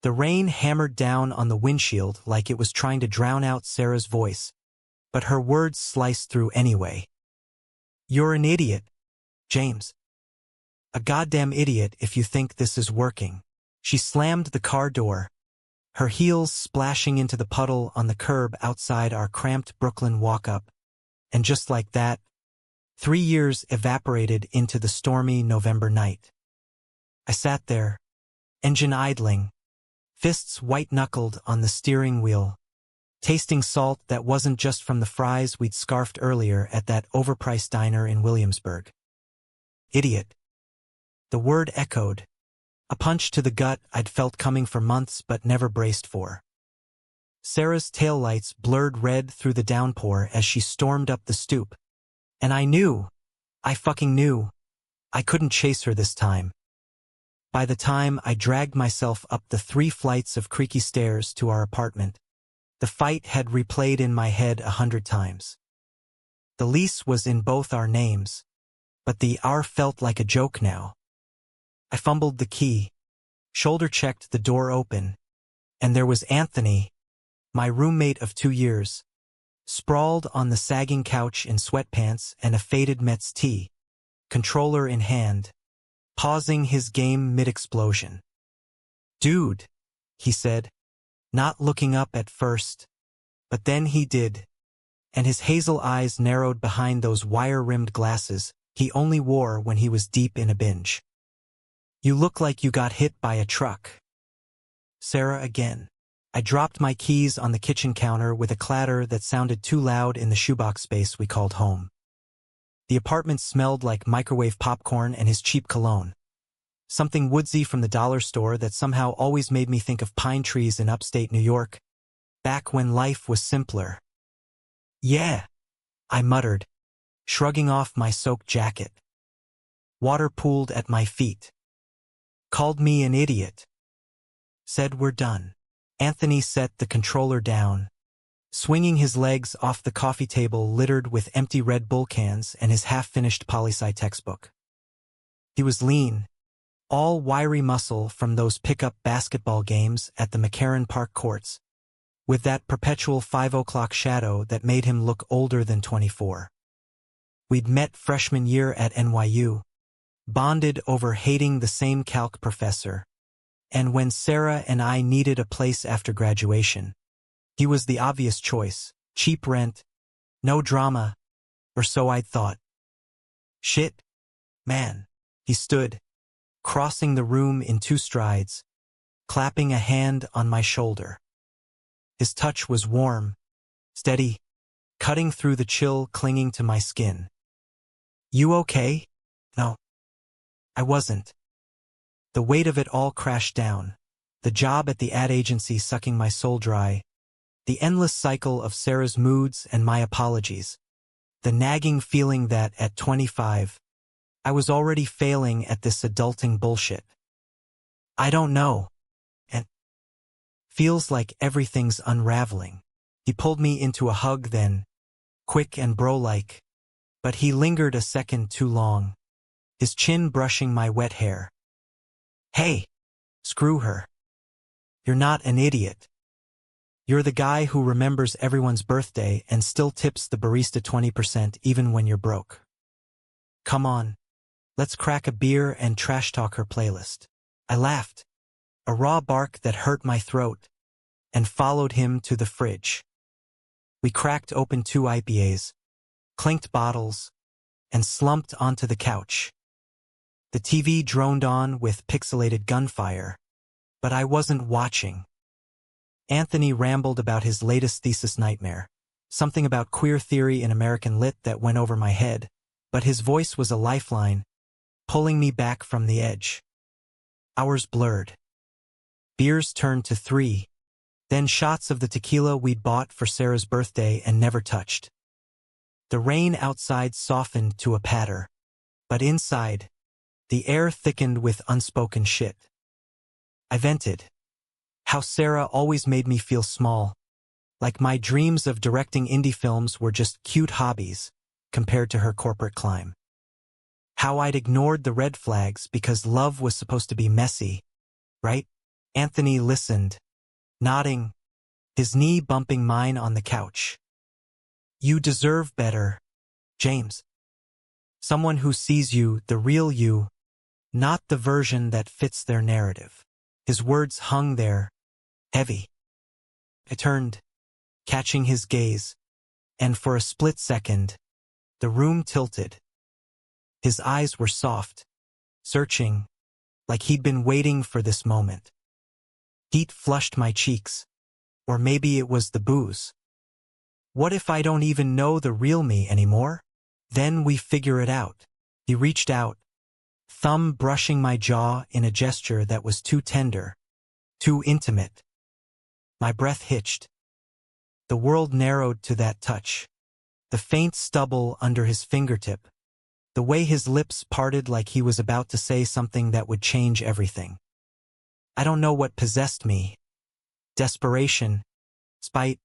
The rain hammered down on the windshield like it was trying to drown out Sarah's voice, but her words sliced through anyway. "You're an idiot, James. A goddamn idiot if you think this is working." She slammed the car door, her heels splashing into the puddle on the curb outside our cramped Brooklyn walk-up, and just like that, 3 years evaporated into the stormy November night. I sat there, engine idling, fists white-knuckled on the steering wheel, tasting salt that wasn't just from the fries we'd scarfed earlier at that overpriced diner in Williamsburg. Idiot. The word echoed, a punch to the gut I'd felt coming for months but never braced for. Sarah's taillights blurred red through the downpour as she stormed up the stoop, and I fucking knew, I couldn't chase her this time. By the time I dragged myself up the 3 flights of creaky stairs to our apartment, the fight had replayed in my head 100 times. The lease was in both our names, but the "our" felt like a joke now. I fumbled the key, shoulder-checked the door open, and there was Anthony, my roommate of 2 years, sprawled on the sagging couch in sweatpants and a faded Mets tee, controller in hand, pausing his game mid-explosion. "Dude," he said, not looking up at first, but then he did, and his hazel eyes narrowed behind those wire-rimmed glasses he only wore when he was deep in a binge. "You look like you got hit by a truck." Sarah again. I dropped my keys on the kitchen counter with a clatter that sounded too loud in the shoebox space we called home. The apartment smelled like microwave popcorn and his cheap cologne. Something woodsy from the dollar store that somehow always made me think of pine trees in upstate New York, back when life was simpler. "Yeah," I muttered, shrugging off my soaked jacket. Water pooled at my feet. Called me an idiot. Said we're done. Anthony set the controller down, swinging his legs off the coffee table littered with empty Red Bull cans and his half-finished poli-sci textbook. He was lean, all wiry muscle from those pickup basketball games at the McCarran Park courts, with that perpetual 5 o'clock shadow that made him look older than 24. We'd met freshman year at NYU, bonded over hating the same calc professor, and when Sarah and I needed a place after graduation, he was the obvious choice, cheap rent, no drama, or so I'd thought. "Shit, man," he stood, crossing the room in 2 strides, clapping a hand on my shoulder. His touch was warm, steady, cutting through the chill clinging to my skin. "You okay?" "No, I wasn't." The weight of it all crashed down, the job at the ad agency sucking my soul dry, the endless cycle of Sarah's moods and my apologies, the nagging feeling that, at 25, I was already failing at this adulting bullshit. "I don't know," and feels like everything's unraveling. He pulled me into a hug then, quick and bro-like, but he lingered a second too long, his chin brushing my wet hair. "Hey, screw her. You're not an idiot. You're the guy who remembers everyone's birthday and still tips the barista 20% even when you're broke. Come on, let's crack a beer and trash talk her playlist." I laughed, a raw bark that hurt my throat, and followed him to the fridge. We cracked open 2 IPAs, clinked bottles, and slumped onto the couch. The TV droned on with pixelated gunfire, but I wasn't watching. Anthony rambled about his latest thesis nightmare, something about queer theory in American lit that went over my head, but his voice was a lifeline, pulling me back from the edge. Hours blurred. Beers turned to 3, then shots of the tequila we'd bought for Sarah's birthday and never touched. The rain outside softened to a patter, but inside, the air thickened with unspoken shit. I vented. How Sarah always made me feel small, like my dreams of directing indie films were just cute hobbies compared to her corporate climb. How I'd ignored the red flags because love was supposed to be messy, right? Anthony listened, nodding, his knee bumping mine on the couch. You deserve better, James. Someone who sees you, the real you, not the version that fits their narrative. His words hung there, heavy. I turned, catching his gaze, and for a split second, the room tilted. His eyes were soft, searching, like he'd been waiting for this moment. Heat flushed my cheeks, or maybe it was the booze. What if I don't even know the real me anymore? Then we figure it out. He reached out, thumb brushing my jaw in a gesture that was too tender, too intimate. My breath hitched. The world narrowed to that touch. The faint stubble under his fingertip. The way his lips parted like he was about to say something that would change everything. I don't know what possessed me. Desperation, spite,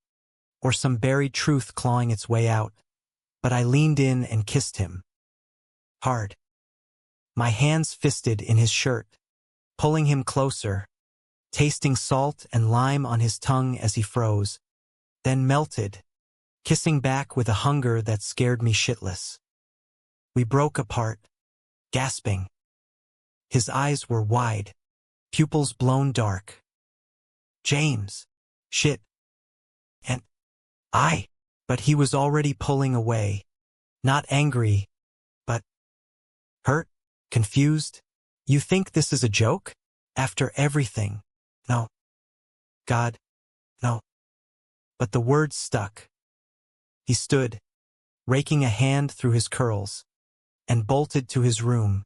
or some buried truth clawing its way out. But I leaned in and kissed him. Hard. My hands fisted in his shirt, pulling him closer, tasting salt and lime on his tongue as he froze, then melted, kissing back with a hunger that scared me shitless. We broke apart, gasping. His eyes were wide, pupils blown dark. James. Shit. And but he was already pulling away, not angry, but hurt, confused. You think this is a joke? After everything? No. God, no. But the words stuck. He stood, raking a hand through his curls, and bolted to his room,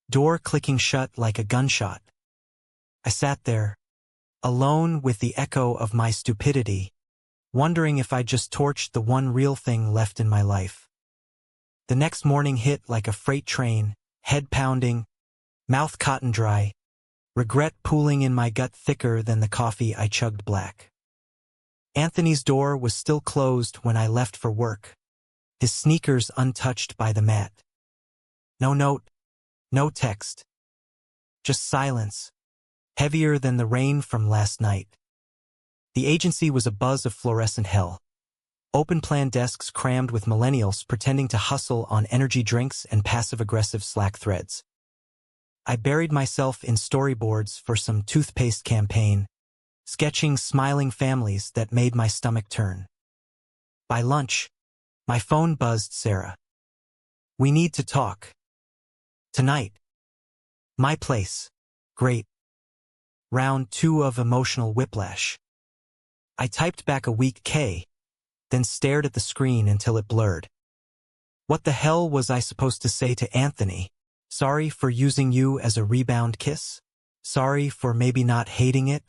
door clicking shut like a gunshot. I sat there, alone with the echo of my stupidity, wondering if I just torched the one real thing left in my life. The next morning hit like a freight train, head pounding, mouth cotton dry, regret pooling in my gut thicker than the coffee I chugged black. Anthony's door was still closed when I left for work, his sneakers untouched by the mat. No note, no text. Just silence, heavier than the rain from last night. The agency was a buzz of fluorescent hell. Open-plan desks crammed with millennials pretending to hustle on energy drinks and passive-aggressive Slack threads. I buried myself in storyboards for some toothpaste campaign, sketching smiling families that made my stomach turn. By lunch, my phone buzzed Sarah. We need to talk. Tonight. My place. Great. Round 2 of emotional whiplash. I typed back a weak K, then stared at the screen until it blurred. What the hell was I supposed to say to Anthony? Sorry for using you as a rebound kiss? Sorry for maybe not hating it?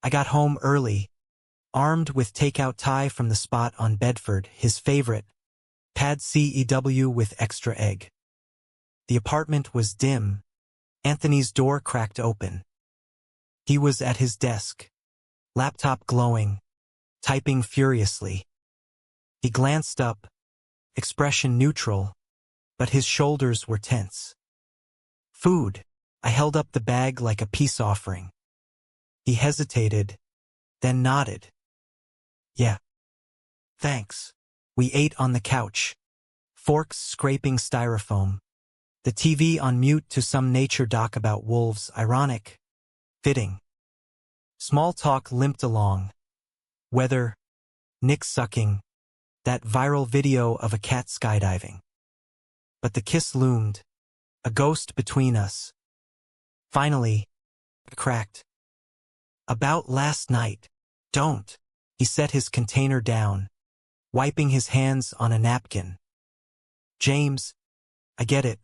I got home early, armed with takeout Thai from the spot on Bedford, his favorite, pad CEW with extra egg. The apartment was dim. Anthony's door cracked open. He was at his desk, laptop glowing, typing furiously. He glanced up, expression neutral, but his shoulders were tense. Food. I held up the bag like a peace offering. He hesitated, then nodded. Yeah. Thanks. We ate on the couch, forks scraping styrofoam, the TV on mute to some nature doc about wolves, ironic, fitting. Small talk limped along. Weather, Nick sucking, that viral video of a cat skydiving. But the kiss loomed, a ghost between us. Finally, it cracked. About last night. Don't. He set his container down, wiping his hands on a napkin. James, I get it.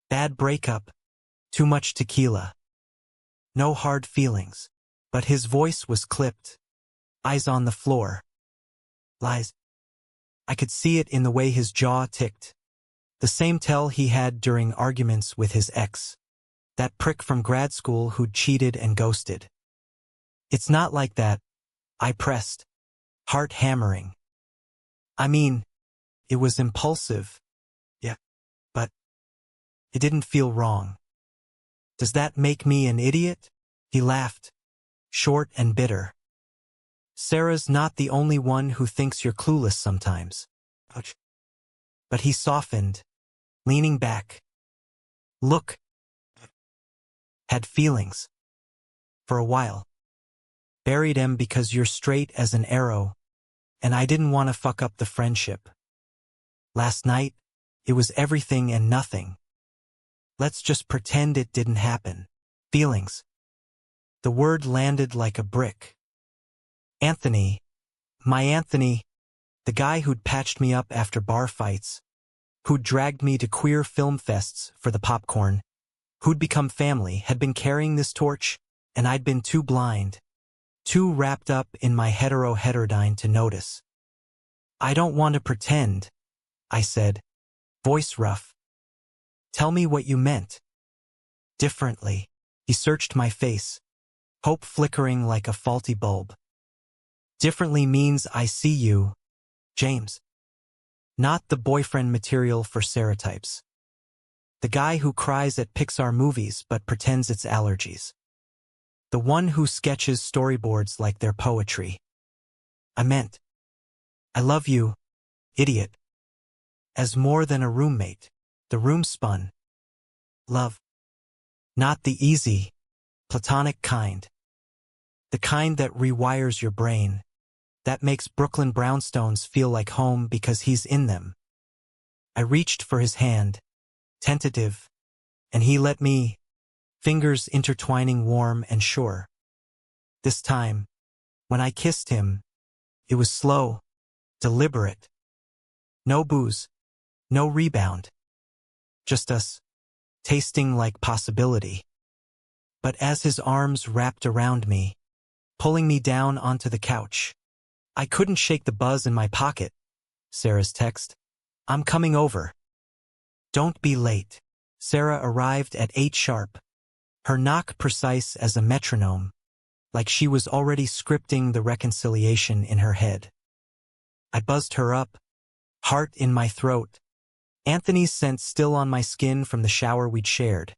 Bad breakup. Too much tequila. No hard feelings. But his voice was clipped. Eyes on the floor. Lies. I could see it in the way his jaw ticked. The same tell he had during arguments with his ex. That prick from grad school who'd cheated and ghosted. It's not like that, I pressed, heart hammering. I mean, it was impulsive. Yeah. But it didn't feel wrong. Does that make me an idiot? He laughed, short and bitter. Sarah's not the only one who thinks you're clueless sometimes. Ouch. But he softened, leaning back. Look. Had feelings. For a while. Buried him because you're straight as an arrow, and I didn't want to fuck up the friendship. Last night, it was everything and nothing. Let's just pretend it didn't happen. Feelings. The word landed like a brick. Anthony. My Anthony. The guy who'd patched me up after bar fights. Who'd dragged me to queer film fests for the popcorn. Who'd become family, had been carrying this torch, and I'd been too blind. Too wrapped up in my heterodyne to notice. I don't want to pretend, I said, voice rough. Tell me what you meant. Differently. He searched my face, hope flickering like a faulty bulb. Differently means I see you, James. Not the boyfriend material for stereotypes. The guy who cries at Pixar movies but pretends it's allergies. The one who sketches storyboards like they're poetry. I meant, I love you, idiot. As more than a roommate, the room spun. Love. Not the easy, platonic kind. The kind that rewires your brain, that makes Brooklyn brownstones feel like home because he's in them. I reached for his hand, tentative, and he let me, fingers intertwining warm and sure. This time, when I kissed him, it was slow, deliberate. No booze, no rebound. Just us, tasting like possibility. But as his arms wrapped around me, pulling me down onto the couch, I couldn't shake the buzz in my pocket. Sarah's text. I'm coming over. Don't be late. Sarah arrived at 8 sharp. Her knock precise as a metronome, like she was already scripting the reconciliation in her head. I buzzed her up, heart in my throat, Anthony's scent still on my skin from the shower we'd shared.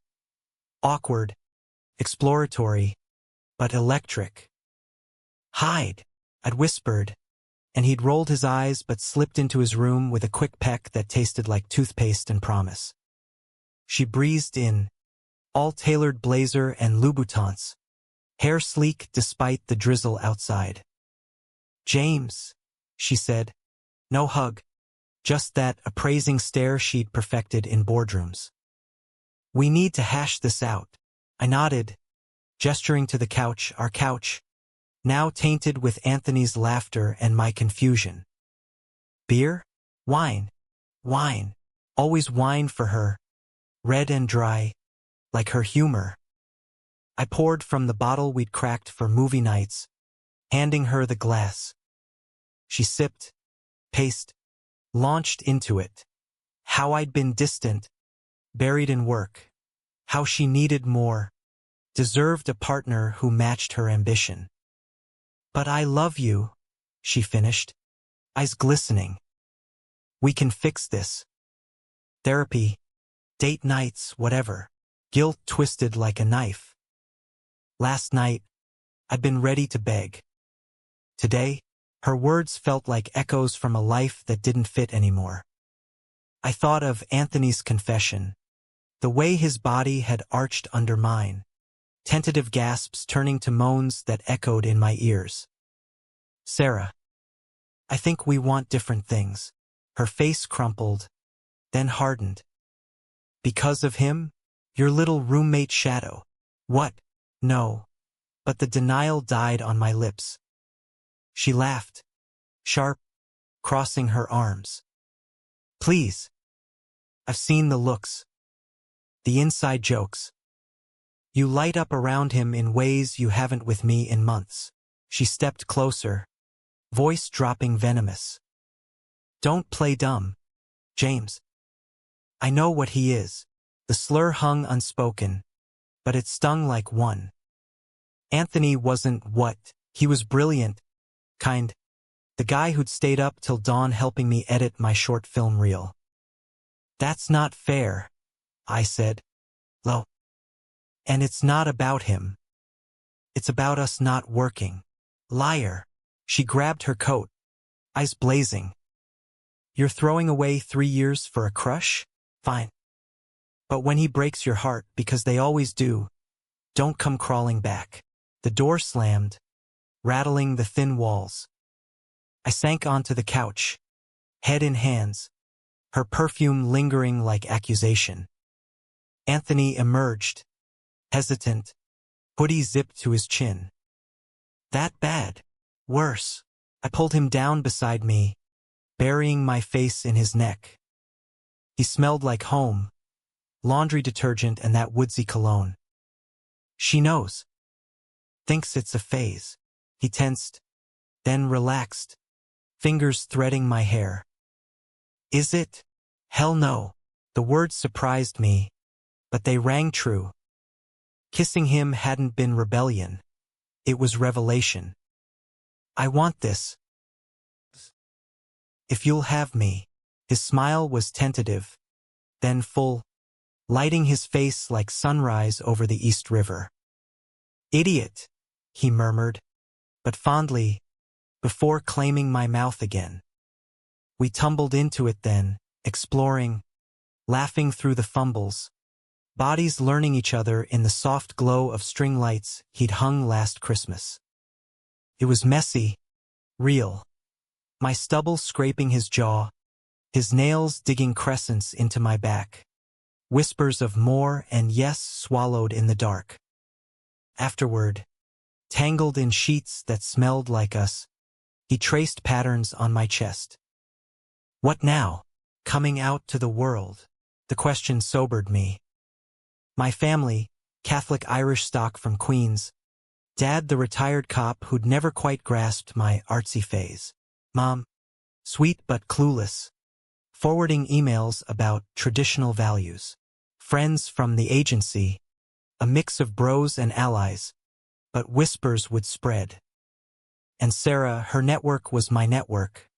Awkward, exploratory, but electric. Hide, I'd whispered, and he'd rolled his eyes but slipped into his room with a quick peck that tasted like toothpaste and promise. She breezed in, all tailored blazer and Louboutins, hair sleek despite the drizzle outside. James, she said, no hug, just that appraising stare she'd perfected in boardrooms. We need to hash this out. I nodded, gesturing to the couch, our couch, now tainted with Anthony's laughter and my confusion. Beer? Wine. Wine. Always wine for her. Red and dry, like her humor. I poured from the bottle we'd cracked for movie nights, handing her the glass. She sipped, paced, launched into it. How I'd been distant, buried in work. How she needed more, deserved a partner who matched her ambition. But I love you, she finished, eyes glistening. We can fix this. Therapy, date nights, whatever. Guilt twisted like a knife. Last night, I'd been ready to beg. Today, her words felt like echoes from a life that didn't fit anymore. I thought of Anthony's confession, the way his body had arched under mine, tentative gasps turning to moans that echoed in my ears. Sarah, I think we want different things. Her face crumpled, then hardened. Because of him? Your little roommate shadow. What? No. But the denial died on my lips. She laughed, sharp, crossing her arms. Please. I've seen the looks. The inside jokes. You light up around him in ways you haven't with me in months. She stepped closer, voice dropping venomous. Don't play dumb, James. I know what he is. The slur hung unspoken, but it stung like one. Anthony wasn't what, he was brilliant, kind, the guy who'd stayed up till dawn helping me edit my short film reel. That's not fair, I said, low. And it's not about him. It's about us not working. Liar. She grabbed her coat, eyes blazing. You're throwing away 3 years for a crush? Fine. But when he breaks your heart, because they always do, don't come crawling back. The door slammed, rattling the thin walls. I sank onto the couch, head in hands, her perfume lingering like accusation. Anthony emerged, hesitant, hoodie zipped to his chin. That bad? Worse. I pulled him down beside me, burying my face in his neck. He smelled like home, laundry detergent and that woodsy cologne. She knows. Thinks it's a phase. He tensed, then relaxed, fingers threading my hair. Is it? Hell no. The words surprised me, but they rang true. Kissing him hadn't been rebellion. It was revelation. I want this. If you'll have me. His smile was tentative, then full, lighting his face like sunrise over the East River. Idiot, he murmured, but fondly, before claiming my mouth again. We tumbled into it then, exploring, laughing through the fumbles, bodies learning each other in the soft glow of string lights he'd hung last Christmas. It was messy, real. My stubble scraping his jaw, his nails digging crescents into my back. Whispers of more and yes swallowed in the dark. Afterward, tangled in sheets that smelled like us, he traced patterns on my chest. What now? Coming out to the world? The question sobered me. My family, Catholic Irish stock from Queens. Dad, the retired cop who'd never quite grasped my artsy phase. Mom, sweet but clueless, forwarding emails about traditional values. Friends from the agency, a mix of bros and allies, but whispers would spread. And Sarah, her network was my network.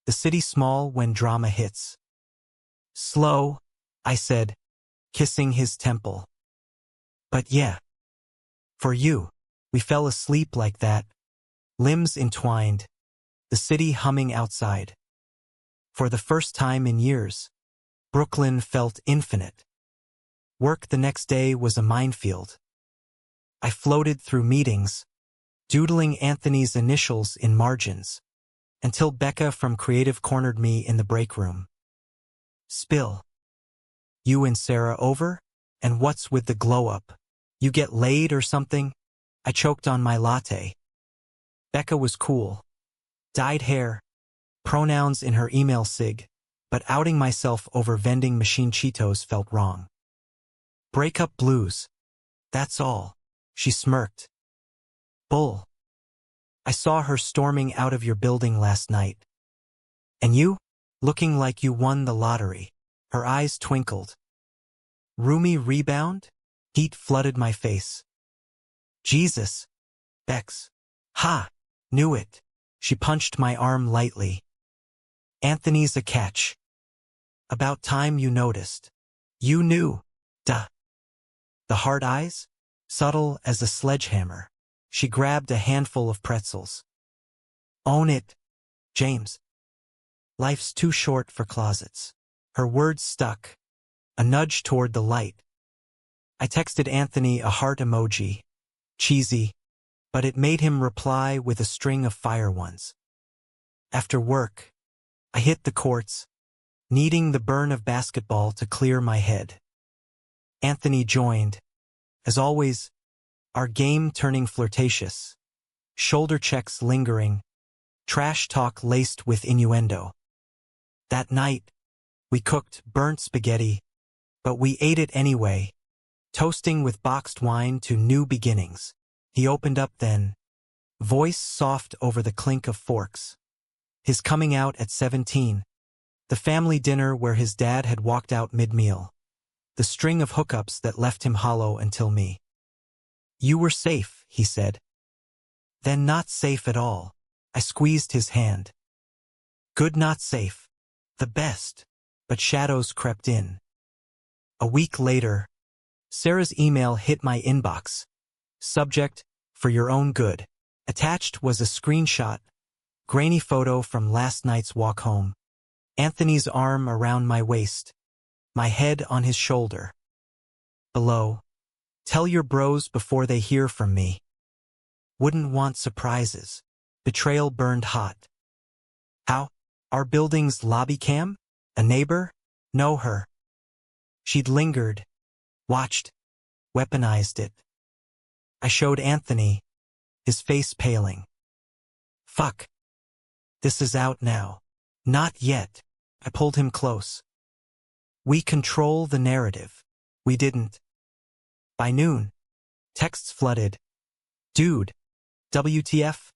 The city small when drama hits. Slow, I said, kissing his temple. But yeah. For you, we fell asleep like that, limbs entwined, the city humming outside. For the first time in years, Brooklyn felt infinite. Work the next day was a minefield. I floated through meetings, doodling Anthony's initials in margins, until Becca from Creative cornered me in the break room. Spill. You and Sarah over? And what's with the glow-up? You get laid or something? I choked on my latte. Becca was cool. Dyed hair, pronouns in her email sig, but outing myself over vending machine Cheetos felt wrong. Breakup blues. That's all. She smirked. Bull. I saw her storming out of your building last night. And you? Looking like you won the lottery. Her eyes twinkled. Roomy rebound? Heat flooded my face. Jesus. Bex. Ha! Knew it. She punched my arm lightly. Anthony's a catch. About time you noticed. You knew. Duh. The hard eyes? Subtle as a sledgehammer. She grabbed a handful of pretzels. Own it, James. Life's too short for closets. Her words stuck. A nudge toward the light. I texted Anthony a heart emoji. Cheesy, but it made him reply with a string of fire ones. After work, I hit the courts, needing the burn of basketball to clear my head. Anthony joined. As always, our game turning flirtatious. Shoulder checks lingering. Trash talk laced with innuendo. That night, we cooked burnt spaghetti, but we ate it anyway, toasting with boxed wine to new beginnings. He opened up then, voice soft over the clink of forks. His coming out at 17. The family dinner where his dad had walked out mid-meal. The string of hookups that left him hollow until me. You were safe, he said. Then not safe at all. I squeezed his hand. Good not safe. The best. But shadows crept in. A week later, Sarah's email hit my inbox. Subject, for your own good. Attached was a screenshot, grainy photo from last night's walk home. Anthony's arm around my waist, my head on his shoulder. Below, tell your bros before they hear from me. Wouldn't want surprises. Betrayal burned hot. How? Our building's lobby cam? A neighbor? Know her. She'd lingered, watched, weaponized it. I showed Anthony, his face paling. Fuck. This is out now. Not yet. I pulled him close. We control the narrative. We didn't. By noon, texts flooded. Dude, WTF?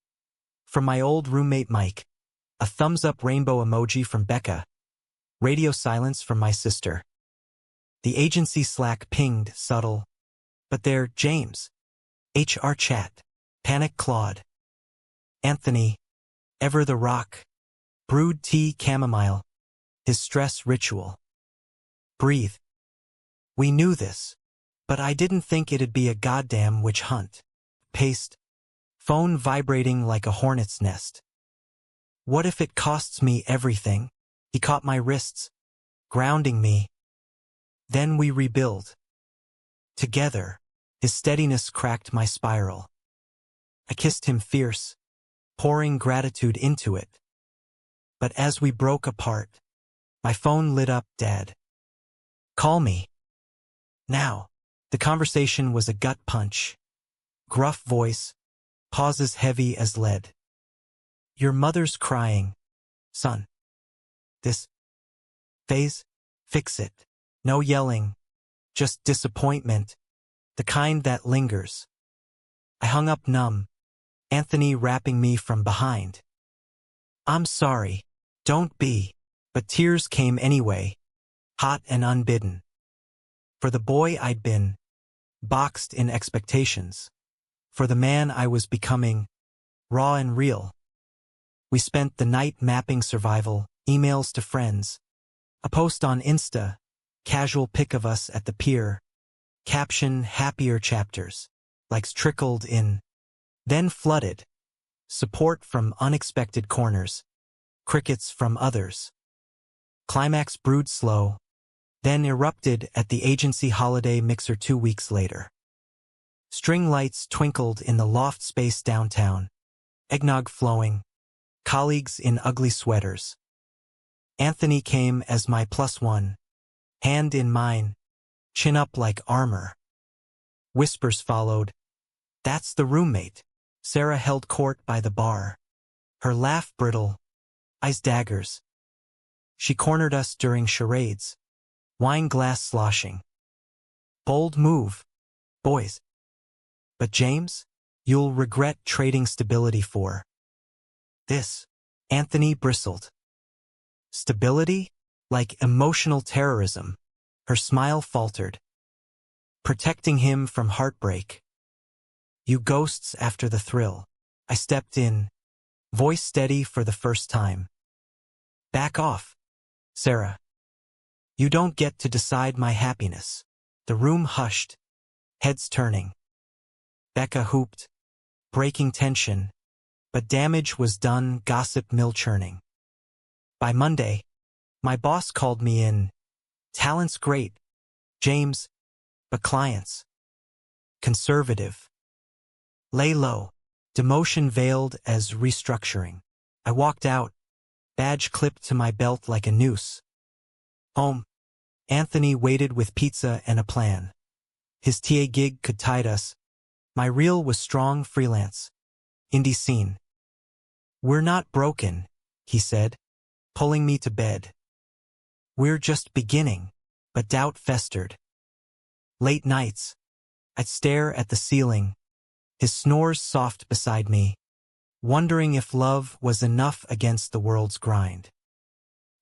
From my old roommate Mike. A thumbs-up rainbow emoji from Becca. Radio silence from my sister. The agency Slack pinged, subtle. But there, James. HR chat. Panic Claude. Anthony. Ever the rock. Brewed tea chamomile. His stress ritual. Breathe. We knew this. But I didn't think it'd be a goddamn witch hunt. Paste. Phone vibrating like a hornet's nest. What if it costs me everything? He caught my wrists, grounding me. Then we rebuild. Together, his steadiness cracked my spiral. I kissed him fierce, pouring gratitude into it. But as we broke apart, my phone lit up, Dad. Call me. Now. The conversation was a gut punch. Gruff voice, pauses heavy as lead. Your mother's crying. Son. This phase? Fix it. No yelling. Just disappointment. The kind that lingers. I hung up numb. Anthony wrapping me from behind. I'm sorry. Don't be. But tears came anyway. Hot and unbidden. For the boy I'd been. Boxed in expectations. For the man I was becoming. Raw and real. We spent the night mapping survival, emails to friends. A post on Insta. Casual pic of us at the pier. Caption happier chapters. Likes trickled in. Then flooded. Support from unexpected corners. Crickets from others. Climax brewed slow. Then erupted at the agency holiday mixer 2 weeks later. String lights twinkled in the loft space downtown. Eggnog flowing. Colleagues in ugly sweaters. Anthony came as my +1. Hand in mine. Chin up like armor. Whispers followed. That's the roommate. Sarah held court by the bar. Her laugh brittle. Eyes daggers. She cornered us during charades. Wine glass sloshing. Bold move, boys. But James, you'll regret trading stability for this. Anthony bristled. Stability? Like emotional terrorism. Her smile faltered. Protecting him from heartbreak. You ghosts after the thrill. I stepped in. Voice steady for the first time. Back off, Sarah. You don't get to decide my happiness. The room hushed. Heads turning. Becca hooped. Breaking tension. But damage was done, gossip mill churning. By Monday, my boss called me in. Talent's great, James, but clients. Conservative. Lay low. Demotion veiled as restructuring. I walked out. Badge clipped to my belt like a noose. Home. Anthony waited with pizza and a plan. His TA gig could tide us. My reel was strong freelance. Indie scene. We're not broken, he said, pulling me to bed. We're just beginning, but doubt festered. Late nights. I'd stare at the ceiling, his snores soft beside me, wondering if love was enough against the world's grind.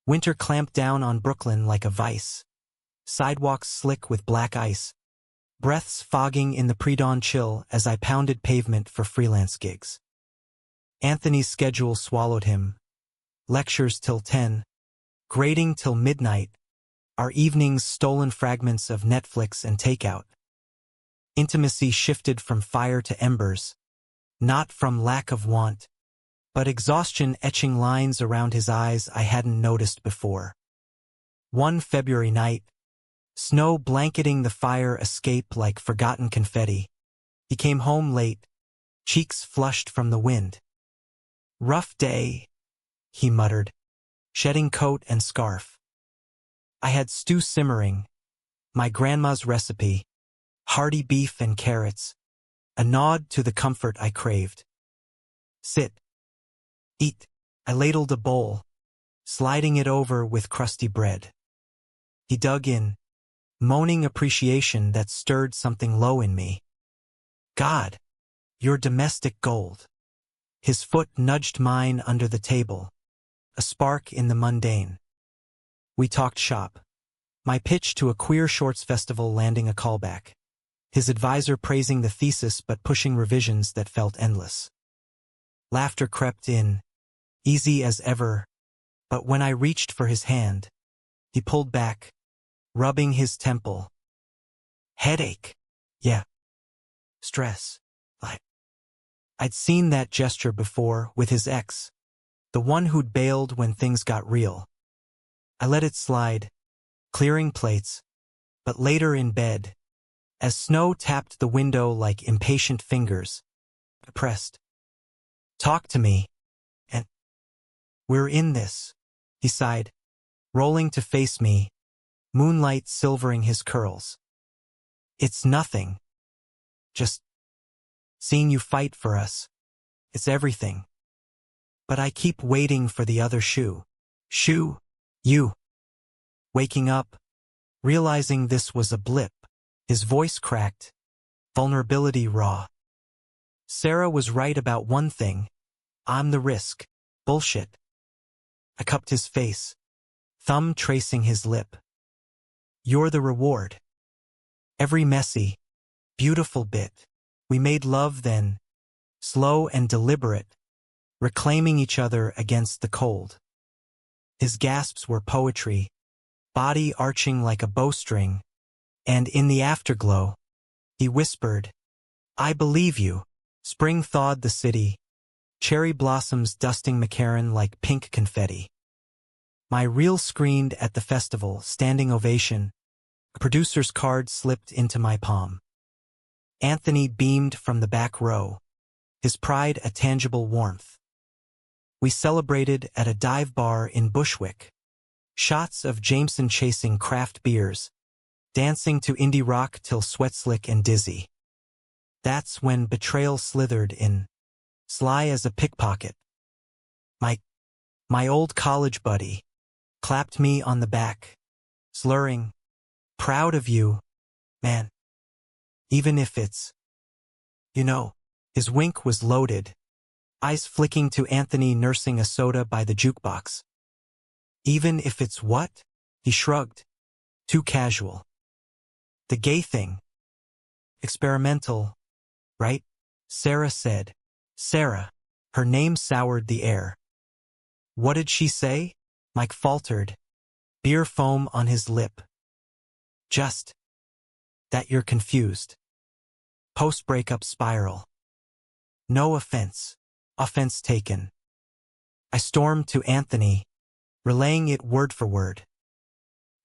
Winter clamped down on Brooklyn like a vice. Sidewalks slick with black ice. Breaths fogging in the pre-dawn chill as I pounded pavement for freelance gigs. Anthony's schedule swallowed him. Lectures till 10. Grading till midnight. Our evenings stolen fragments of Netflix and takeout. Intimacy shifted from fire to embers. Not from lack of want, but exhaustion etching lines around his eyes I hadn't noticed before. One February night, snow blanketing the fire escape like forgotten confetti. He came home late, cheeks flushed from the wind. "Rough day," he muttered, shedding coat and scarf. I had stew simmering, my grandma's recipe, hearty beef and carrots, a nod to the comfort I craved. "Sit. Eat." I ladled a bowl, sliding it over with crusty bread. He dug in, moaning appreciation that stirred something low in me. "God, you're domestic gold." His foot nudged mine under the table, a spark in the mundane. We talked shop, my pitch to a queer shorts festival landing a callback, his advisor praising the thesis but pushing revisions that felt endless. Laughter crept in, easy as ever, but when I reached for his hand, he pulled back, rubbing his temple. "Headache." "Yeah." "Stress." I'd seen that gesture before with his ex, the one who'd bailed when things got real. I let it slide, clearing plates, but later in bed, as snow tapped the window like impatient fingers, I pressed. "Talk to me." And "We're in this," he sighed, rolling to face me, moonlight silvering his curls. "It's nothing. Just seeing you fight for us. It's everything. But I keep waiting for the other shoe." "Shoe?" "You." Waking up, realizing this was a blip, his voice cracked, vulnerability raw. "Sarah was right about one thing. I'm the risk." "Bullshit." I cupped his face, thumb tracing his lip. "You're the reward. Every messy, beautiful bit. We made love then, slow and deliberate, reclaiming each other against the cold." His gasps were poetry, body arching like a bowstring, and in the afterglow, he whispered, "I believe you." Spring thawed the city, cherry blossoms dusting McCarran like pink confetti. My reel screened at the festival, standing ovation, a producer's card slipped into my palm. Anthony beamed from the back row, his pride a tangible warmth. We celebrated at a dive bar in Bushwick, shots of Jameson chasing craft beers, dancing to indie rock till sweat slick and dizzy. That's when betrayal slithered in, sly as a pickpocket. My old college buddy clapped me on the back, slurring, "Proud of you, man. Even if it's, you know." His wink was loaded, eyes flicking to Anthony nursing a soda by the jukebox. "Even if it's what?" He shrugged, too casual. "The gay thing. Experimental, right?" Sarah said. Sarah. Her name soured the air. "What did she say?" Mike faltered, beer foam on his lip. "Just that you're confused. Post-breakup spiral." "No offense." Offense taken. I stormed to Anthony, relaying it word for word.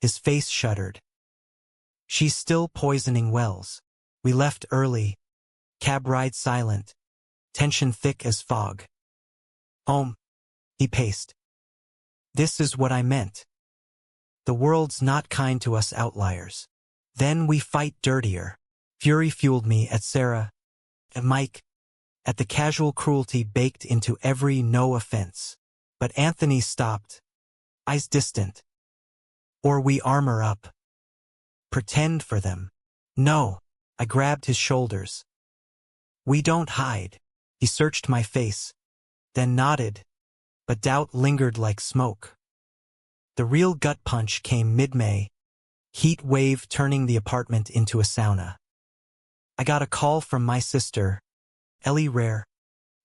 His face shuddered. "She's still poisoning wells." We left early, cab ride silent, tension thick as fog. "Home," he paced. "This is what I meant. The world's not kind to us outliers. Then we fight dirtier." Fury fueled me at Sarah, at Mike, at the casual cruelty baked into every no offense. But Anthony stopped, eyes distant. "Or we armor up. Pretend for them." "No." I grabbed his shoulders. "We don't hide." He searched my face, then nodded, but doubt lingered like smoke. The real gut punch came mid-May, heat wave turning the apartment into a sauna. I got a call from my sister, Ellie Rare,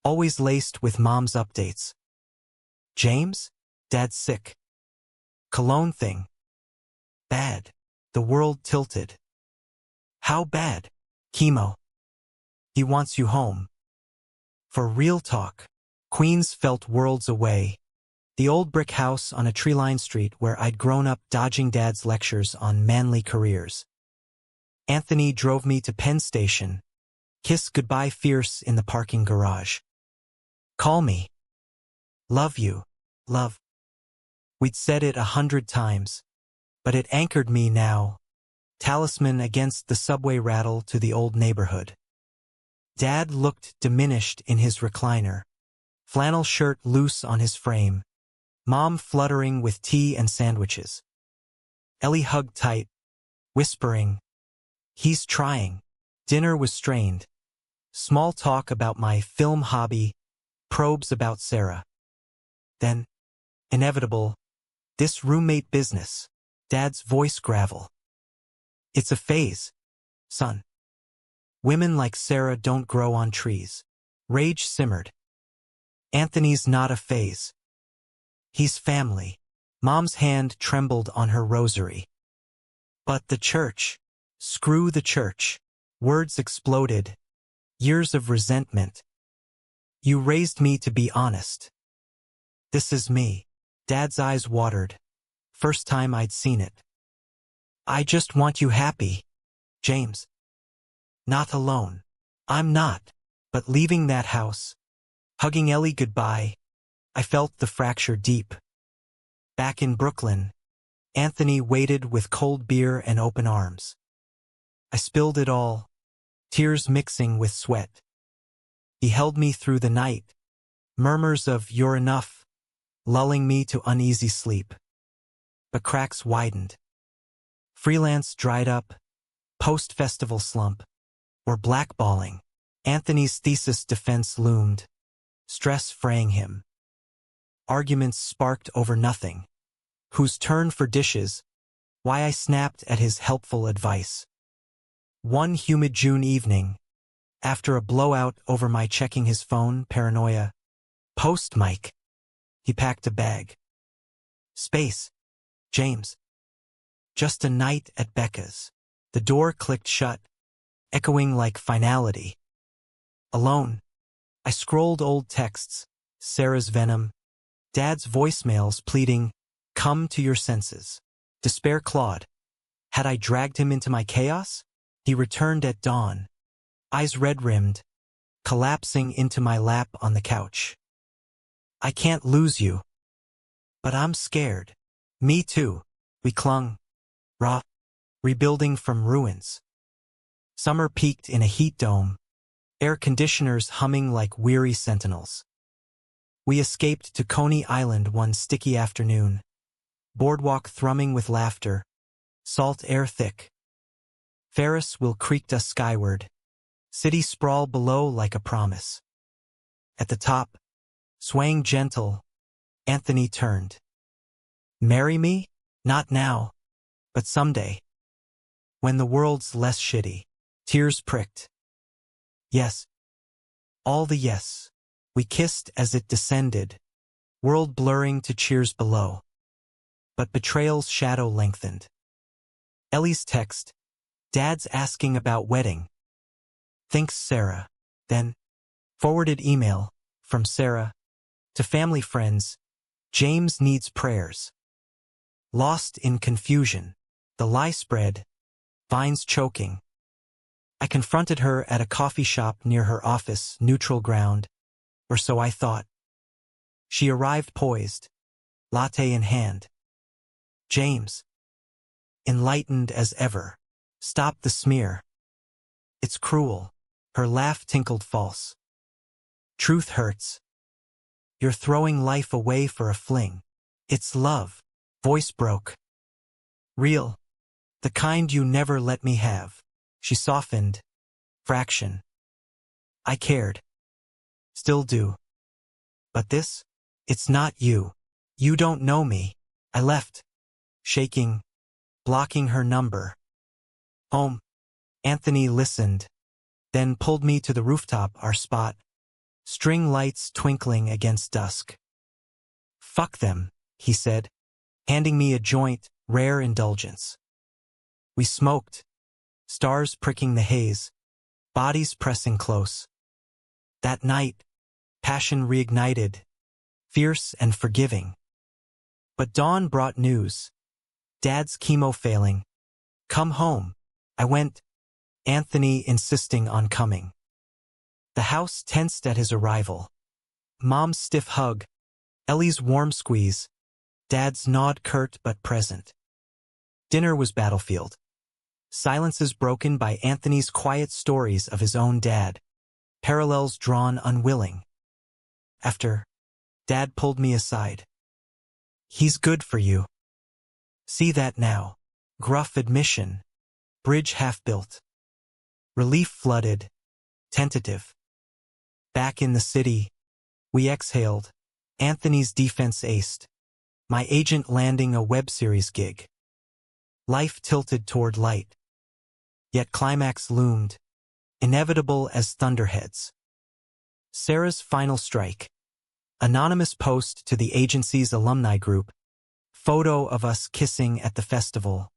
always laced with mom's updates. "James? Dad's sick. Cologne thing. Bad." The world tilted. "How bad?" "Chemo. He wants you home." For real talk, Queens felt worlds away. The old brick house on a tree-lined street where I'd grown up dodging Dad's lectures on manly careers. Anthony drove me to Penn Station. Kiss goodbye fierce in the parking garage. Call me. Love you, love. We'd said it 100 times, but it anchored me now, talisman against the subway rattle to the old neighborhood. Dad looked diminished in his recliner, flannel shirt loose on his frame, Mom fluttering with tea and sandwiches. Ellie hugged tight, whispering, "He's trying." Dinner was strained. Small talk about my film hobby, probes about Sarah. Then, inevitable, this roommate business. Dad's voice gravel. "It's a phase, son. Women like Sarah don't grow on trees." Rage simmered. "Anthony's not a phase. He's family." Mom's hand trembled on her rosary. "But the church. Screw the church." Words exploded. Years of resentment. "You raised me to be honest. This is me." Dad's eyes watered. First time I'd seen it. "I just want you happy, James. Not alone." I'm not. But leaving that house, hugging Ellie goodbye, I felt the fracture deep. Back in Brooklyn, Anthony waited with cold beer and open arms. I spilled it all, tears mixing with sweat. He held me through the night, murmurs of "you're enough," lulling me to uneasy sleep. But cracks widened. Freelance dried up, post-festival slump, or blackballing. Anthony's thesis defense loomed, stress fraying him. Arguments sparked over nothing. Whose turn for dishes? Why I snapped at his helpful advice. One humid June evening, after a blowout over my checking his phone paranoia, "Post, Mike." He packed a bag. "Space, James. Just a night at Becca's." The door clicked shut, echoing like finality. Alone, I scrolled old texts, Sarah's venom, Dad's voicemails pleading, "Come to your senses." Despair clawed. Had I dragged him into my chaos? He returned at dawn, eyes red-rimmed, collapsing into my lap on the couch. "I can't lose you. But I'm scared." "Me too." We clung, raw, rebuilding from ruins. Summer peaked in a heat dome, air conditioners humming like weary sentinels. We escaped to Coney Island one sticky afternoon, boardwalk thrumming with laughter, salt air thick. Ferris wheel creaked us skyward, city sprawl below like a promise. At the top, swaying gentle, Anthony turned. "Marry me? Not now, but someday. When the world's less shitty." Tears pricked. Yes. All the yes. We kissed as it descended, world blurring to cheers below. But betrayal's shadow lengthened. Ellie's text, "Dad's asking about wedding." Thinks Sarah. Then, forwarded email, from Sarah, to family friends, "James needs prayers." Lost in confusion, the lie spread, vines choking. I confronted her at a coffee shop near her office, neutral ground, or so I thought. She arrived poised, latte in hand. "James." Enlightened as ever. "Stop the smear. It's cruel." Her laugh tinkled false. "Truth hurts. You're throwing life away for a fling." "It's love." Voice broke. "Real. The kind you never let me have." She softened. Fraction. "I cared. Still do. But this? It's not you. You don't know me." I left, shaking, blocking her number. "Home." Anthony listened, then pulled me to the rooftop, our spot, string lights twinkling against dusk. "Fuck them," he said, handing me a joint, rare indulgence. We smoked, stars pricking the haze, bodies pressing close. That night, passion reignited, fierce and forgiving. But dawn brought news. Dad's chemo failing. Come home. I went, Anthony insisting on coming. The house tensed at his arrival. Mom's stiff hug, Ellie's warm squeeze, Dad's nod curt but present. Dinner was battlefield. Silences broken by Anthony's quiet stories of his own dad, parallels drawn unwilling. After, Dad pulled me aside. He's good for you. See that now. Gruff admission. Bridge half built. Relief flooded. Tentative. Back in the city, we exhaled. Anthony's defense aced. My agent landing a web series gig. Life tilted toward light. Yet climax loomed, inevitable as thunderheads. Sarah's final strike. Anonymous post to the agency's alumni group. Photo of us kissing at the festival.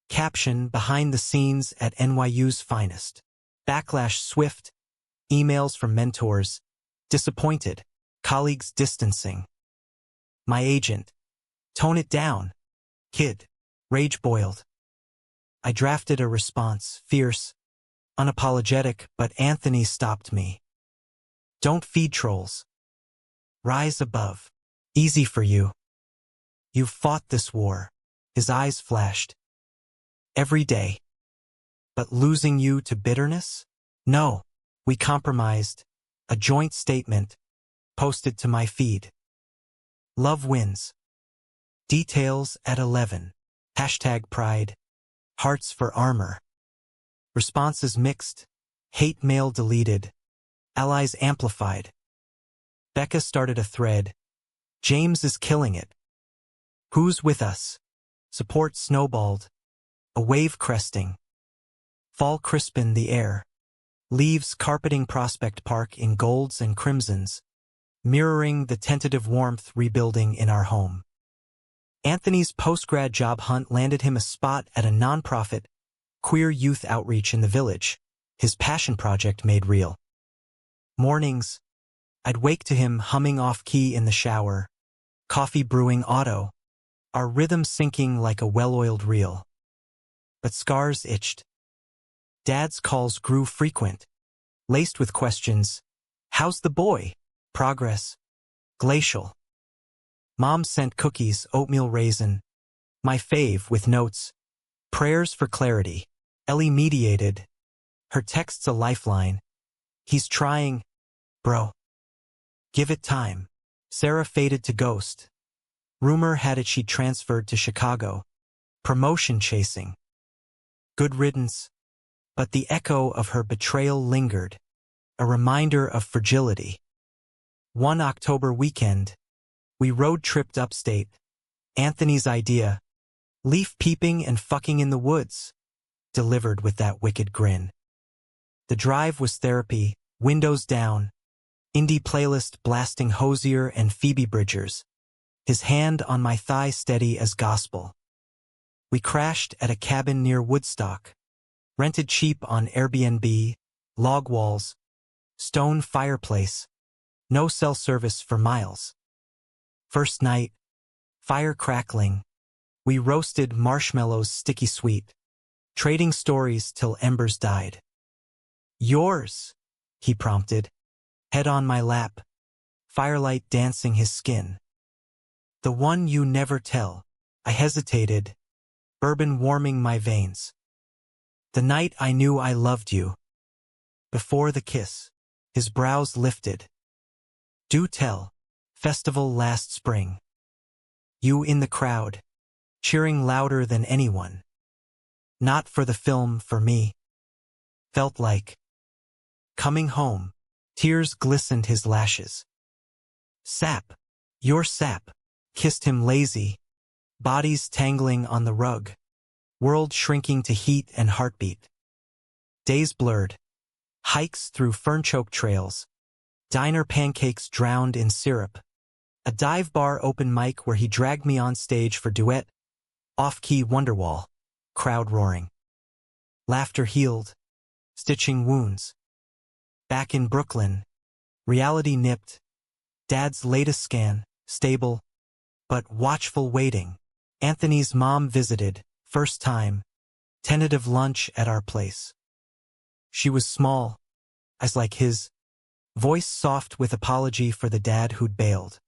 Caption behind the scenes at NYU's finest. Backlash swift. Emails from mentors. Disappointed. Colleagues distancing. My agent. Tone it down. Kid. Rage boiled. I drafted a response, fierce, unapologetic, but Anthony stopped me. Don't feed trolls. Rise above. Easy for you. You've fought this war. His eyes flashed. Every day. But losing you to bitterness? No. We compromised. A joint statement. Posted to my feed. Love wins. Details at 11. Hashtag pride. Hearts for armor. Responses mixed. Hate mail deleted. Allies amplified. Becca started a thread. James is killing it. Who's with us? Support snowballed. A wave cresting. Fall crispen the air. Leaves carpeting Prospect Park in golds and crimsons, mirroring the tentative warmth rebuilding in our home. Anthony's post-grad job hunt landed him a spot at a nonprofit, queer youth outreach in the village, his passion project made real. Mornings, I'd wake to him humming off-key in the shower, coffee brewing auto, our rhythm syncing like a well-oiled reel. But scars itched. Dad's calls grew frequent, laced with questions. How's the boy? Progress. Glacial. Mom sent cookies, oatmeal raisin. My fave with notes. Prayers for clarity. Ellie mediated. Her text's a lifeline. He's trying. Bro. Give it time. Sarah faded to ghost. Rumor had it she'd transferred to Chicago. Promotion chasing. Good riddance. But the echo of her betrayal lingered. A reminder of fragility. One October weekend, we road-tripped upstate. Anthony's idea. Leaf peeping and fucking in the woods. Delivered with that wicked grin. The drive was therapy, windows down. Indie playlist blasting Hosier and Phoebe Bridgers. His hand on my thigh steady as gospel. We crashed at a cabin near Woodstock. Rented cheap on Airbnb, log walls, stone fireplace, no cell service for miles. First night, fire crackling, we roasted marshmallows sticky sweet, trading stories till embers died. Yours, he prompted, head on my lap, firelight dancing his skin. The one you never tell, I hesitated, bourbon warming my veins. The night I knew I loved you. Before the kiss, his brows lifted. Do tell, festival last spring. You in the crowd, cheering louder than anyone. Not for the film, for me. Felt like. Coming home, tears glistened his lashes. Sap, your sap, kissed him lazy, bodies tangling on the rug. World shrinking to heat and heartbeat. Days blurred. Hikes through fern-choked trails. Diner pancakes drowned in syrup. A dive bar open mic where he dragged me on stage for duet. Off-key Wonderwall. Crowd roaring. Laughter healed. Stitching wounds. Back in Brooklyn. Reality nipped. Dad's latest scan, stable, but watchful waiting. Anthony's mom visited, first time, tentative lunch at our place. She was small, eyes like his, voice soft with apology for the dad who'd bailed.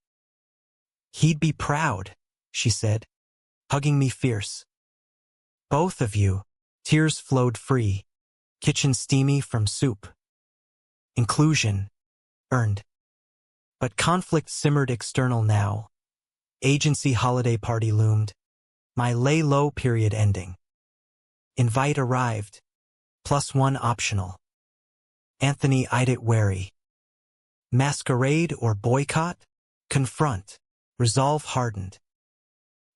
He'd be proud, she said, hugging me fierce. Both of you. Tears flowed free, kitchen steamy from soup. Inclusion, earned. But conflict simmered external now. Agency holiday party loomed. My lay-low period ending. Invite arrived. +1 optional. Anthony eyed it wary. Masquerade or boycott? Confront. Resolve hardened.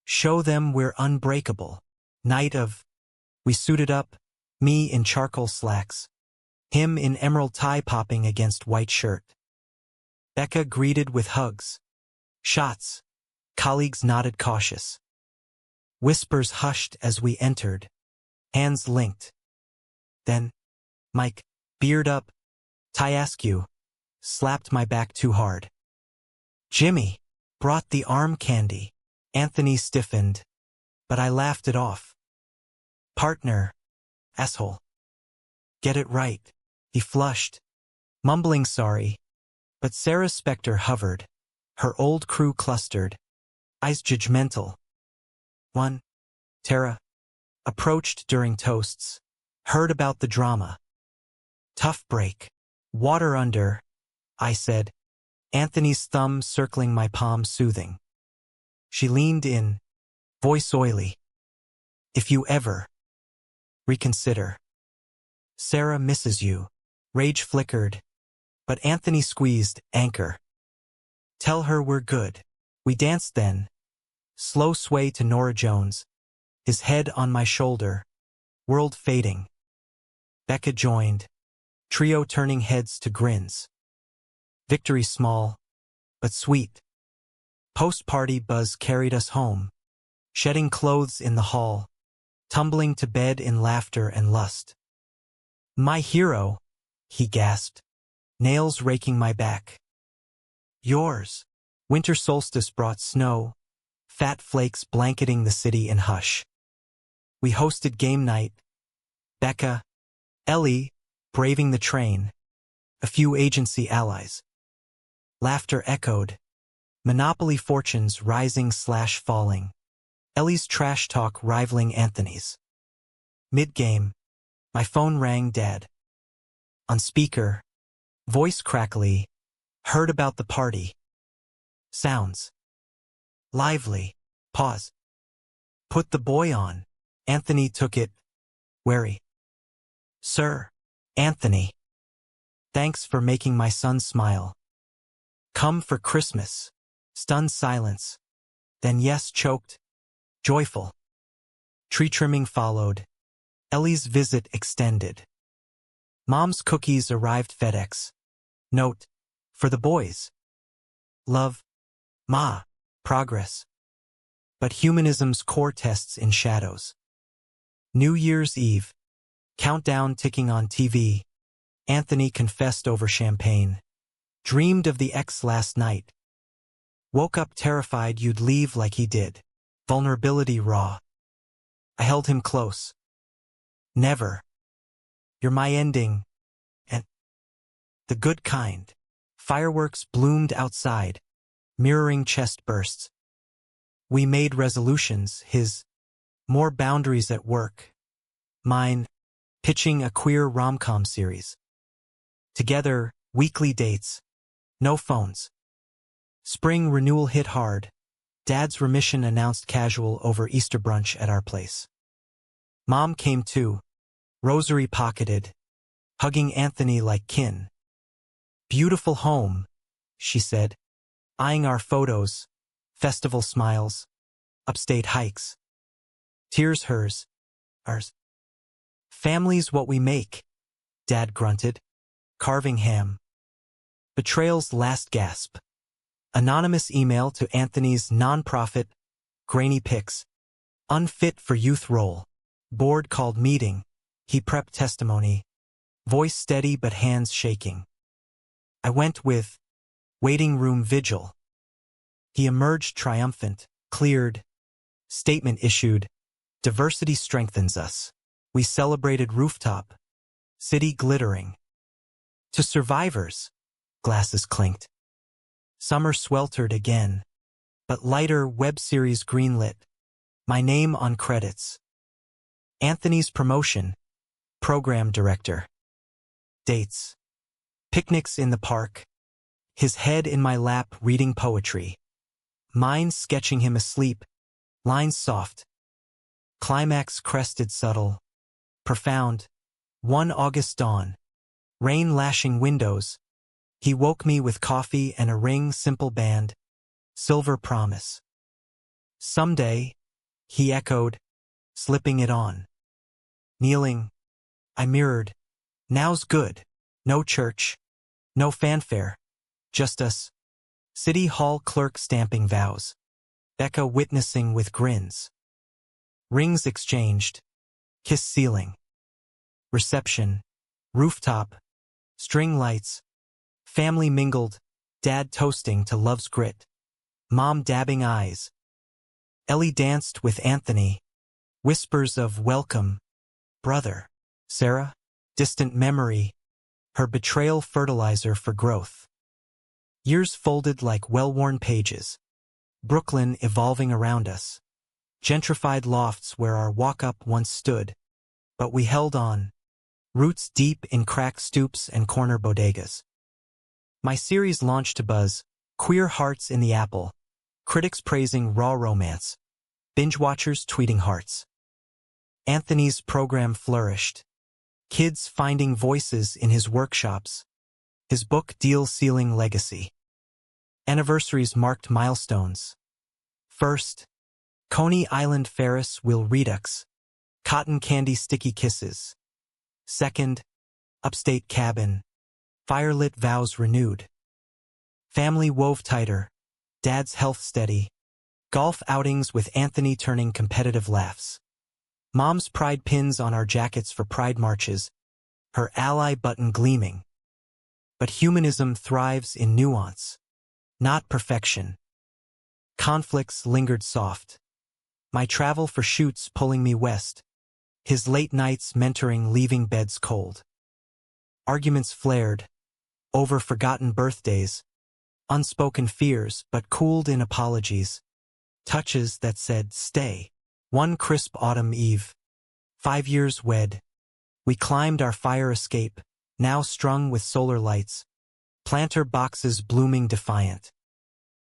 Show them we're unbreakable. Night of. We suited up, me in charcoal slacks. Him in emerald tie popping against white shirt. Becca greeted with hugs. Shots. Colleagues nodded cautious. Whispers hushed as we entered. Hands linked. Then, Mike, beard up, tie askew, slapped my back too hard. Jimmy brought the arm candy. Anthony stiffened, but I laughed it off. Partner, asshole. Get it right. He flushed, mumbling sorry, but Sarah's specter hovered, her old crew clustered, eyes judgmental. One, Tara, approached during toasts, heard about the drama. Tough break. Water under, I said, Anthony's thumb circling my palm soothing. She leaned in, voice oily. If you ever reconsider. Sarah misses you. Rage flickered, but Anthony squeezed, anchor. Tell her we're good. We danced then. Slow sway to Norah Jones, his head on my shoulder, world fading. Becca joined, trio turning heads to grins. Victory small, but sweet. Post-party buzz carried us home, shedding clothes in the hall, tumbling to bed in laughter and lust. My hero, he gasped, nails raking my back. Yours. Winter solstice brought snow, fat flakes blanketing the city in hush. We hosted game night. Becca, Ellie, braving the train, a few agency allies. Laughter echoed, Monopoly fortunes rising/falling. Ellie's trash talk rivaling Anthony's. Mid-game, my phone rang. Dad. On speaker, voice crackly, heard about the party. Sounds lively. Pause. Put the boy on. Anthony took it, wary. Sir, Anthony. Thanks for making my son smile. Come for Christmas. Stunned silence. Then yes choked. Joyful. Tree trimming followed. Ellie's visit extended. Mom's cookies arrived FedEx. Note. For the boys. Love. Ma. Progress. But humanism's core tests in shadows. New Year's Eve. Countdown ticking on TV. Anthony confessed over champagne. Dreamed of the ex last night. Woke up terrified you'd leave like he did. Vulnerability raw. I held him close. Never. You're my ending. And the good kind. Fireworks bloomed outside, mirroring chest bursts. We made resolutions, his more boundaries at work. Mine, pitching a queer rom-com series. Together, weekly dates. No phones. Spring renewal hit hard. Dad's remission announced casual over Easter brunch at our place. Mom came too, rosary pocketed, hugging Anthony like kin. Beautiful home, she said, eyeing our photos, festival smiles, upstate hikes. Tears hers, ours. Family's what we make, Dad grunted, carving ham. Betrayal's last gasp. Anonymous email to Anthony's nonprofit, grainy pics. Unfit for youth role. Board called meeting. He prepped testimony. Voice steady but hands shaking. I went with, Waiting room vigil. He emerged triumphant, cleared, statement issued. Diversity strengthens us. We celebrated rooftop, city glittering. To survivors, glasses clinked. Summer sweltered again, but lighter web series greenlit. My name on credits. Anthony's promotion, program director. Dates. Picnics in the park. His head in my lap reading poetry. Mine sketching him asleep, lines soft. Climax crested subtle, profound. One August dawn. Rain lashing windows. He woke me with coffee and a ring, simple band. Silver promise. Someday, he echoed, slipping it on. Kneeling, I mirrored. Now's good. No church. No fanfare. Just us. City Hall clerk stamping vows. Becca witnessing with grins. Rings exchanged. Kiss ceiling. Reception. Rooftop. String lights. Family mingled. Dad toasting to love's grit. Mom dabbing eyes. Ellie danced with Anthony. Whispers of welcome. Brother. Sarah. Distant memory. Her betrayal fertilizer for growth. Years folded like well-worn pages. Brooklyn evolving around us. Gentrified lofts where our walk-up once stood. But we held on. Roots deep in cracked stoops and corner bodegas. My series launched to buzz. Queer hearts in the apple. Critics praising raw romance. Binge watchers tweeting hearts. Anthony's program flourished. Kids finding voices in his workshops. His book deal sealing legacy. Anniversaries marked milestones. First, Coney Island Ferris wheel redux. Cotton candy sticky kisses. Second, upstate cabin. Firelit vows renewed. Family wove tighter. Dad's health steady. Golf outings with Anthony turning competitive laughs. Mom's pride pins on our jackets for pride marches. Her ally button gleaming. But humanism thrives in nuance, not perfection. Conflicts lingered soft. My travel for shoots pulling me west. His late nights mentoring leaving beds cold. Arguments flared. Over forgotten birthdays. Unspoken fears but cooled in apologies. Touches that said stay. One crisp autumn eve. 5 years wed. We climbed our fire escape, now strung with solar lights. Planter boxes blooming defiant.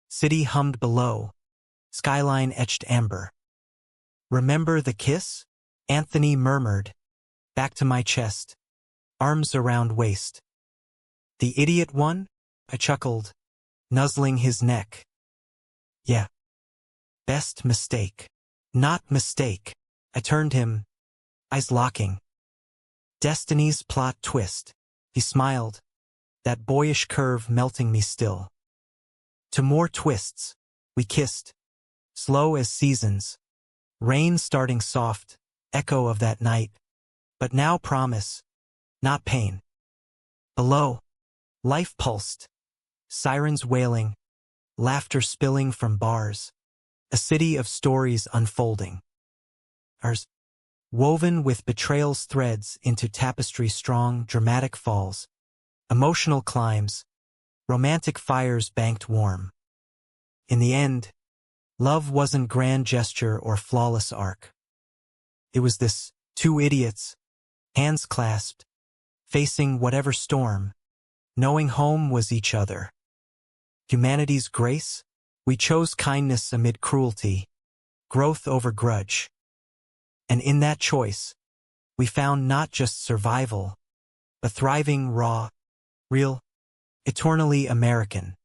City hummed below. Skyline etched amber. Remember the kiss? Anthony murmured. Back to my chest. Arms around waist. The idiot one? I chuckled, nuzzling his neck. Yeah. Best mistake. Not mistake. I turned him, eyes locking. Destiny's plot twist. He smiled, that boyish curve melting me still. To more twists, we kissed, slow as seasons. Rain starting soft, echo of that night. But now promise, not pain. Below, life pulsed. Sirens wailing, laughter spilling from bars. A city of stories unfolding. Ours, woven with betrayal's threads into tapestry strong, dramatic falls. Emotional climbs, romantic fires banked warm. In the end, love wasn't grand gesture or flawless arc. It was this, two idiots, hands clasped, facing whatever storm, knowing home was each other. Humanity's grace? We chose kindness amid cruelty, growth over grudge. And in that choice, we found not just survival, but thriving, raw, real, eternally American.